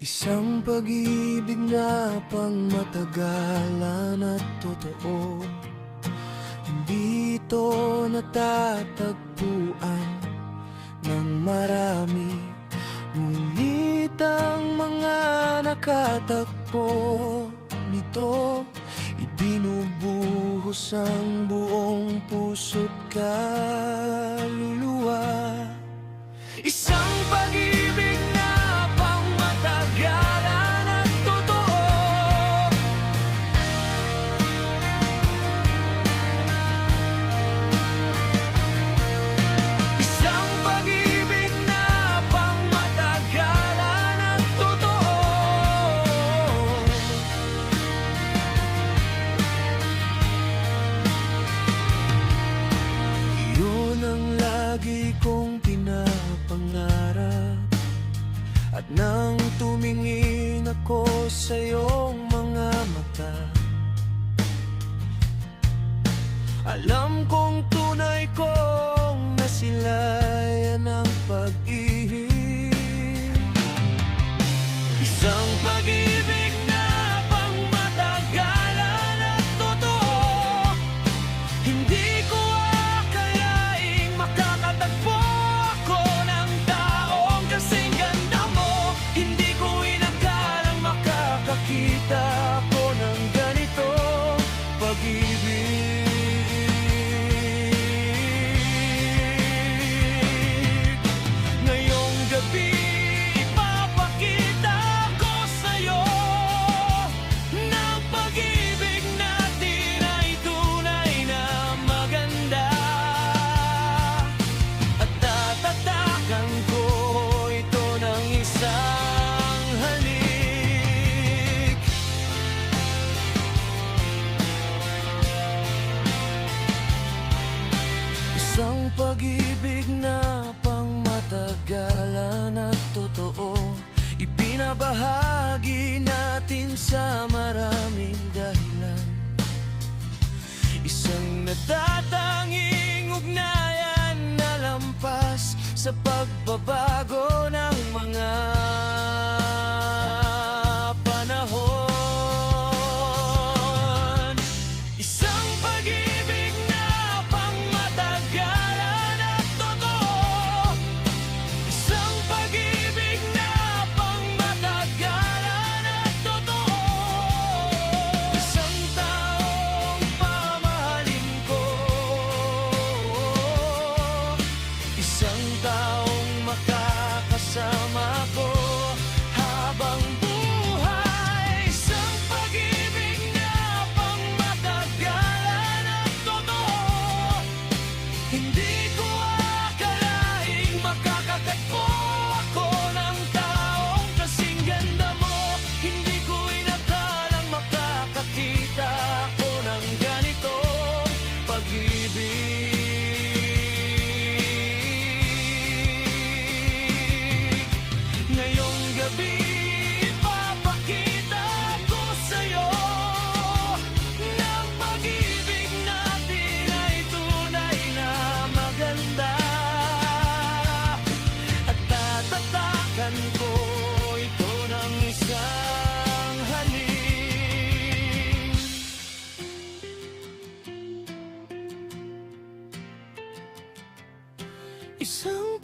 Isang pag-ibig na pangmatagalan at totoo. Hindi ito natatagpuan ng marami, ngunit ang mga nakatagpo nito, ibinubuhos ang buong puso't kaluluwa. Isang pag-ibig na pangmatagalan at totoo. Isang pag-ibig na pangmatagalan at totoo. Iyon ang lagi kong pinapangarap. At nang tumingin ako sa iyong mga mata, alam kong tunay kong nasilayan ang pag-ibig. Isang pag-ibig na pangmatagalan at totoo. Hindi ko akalaing makakatagpo ako ng taong kasing ganda mo. Hindi ko inakalang makakakita ako ng ganito pag-ibig. Ngayong gabi ipapakita ko sa'yo ng pag-ibig natin ay tunay na maganda. At tatatakan ko ito ng isang halik. Isang pag-ibig na pangmatagalan at totoo. Ipinabahagi natin sa maraming dahilan. Isang natatanging ugnayan na lampas sa pagbabago ng mga panahon. Isang pag-ibig na pangmatagalan at totoo. Isang pag-ibig na pangmatagalan at totoo. Isang taong mamahalin ko. Isang taong makakasama ko habang buhay. Isang pag-ibig na pangmatagalan at totoo. Hindi ko akalaing makakatagpo ako ng taong kasing ganda mo. Hindi ko inakalang makakakita ako ng ganito pag-ibig. Ngayong gabi ipapakita ko sa'yo ng pag-ibig natin ay tunay na maganda. At tatatakan ko ito ng isang halik. Isang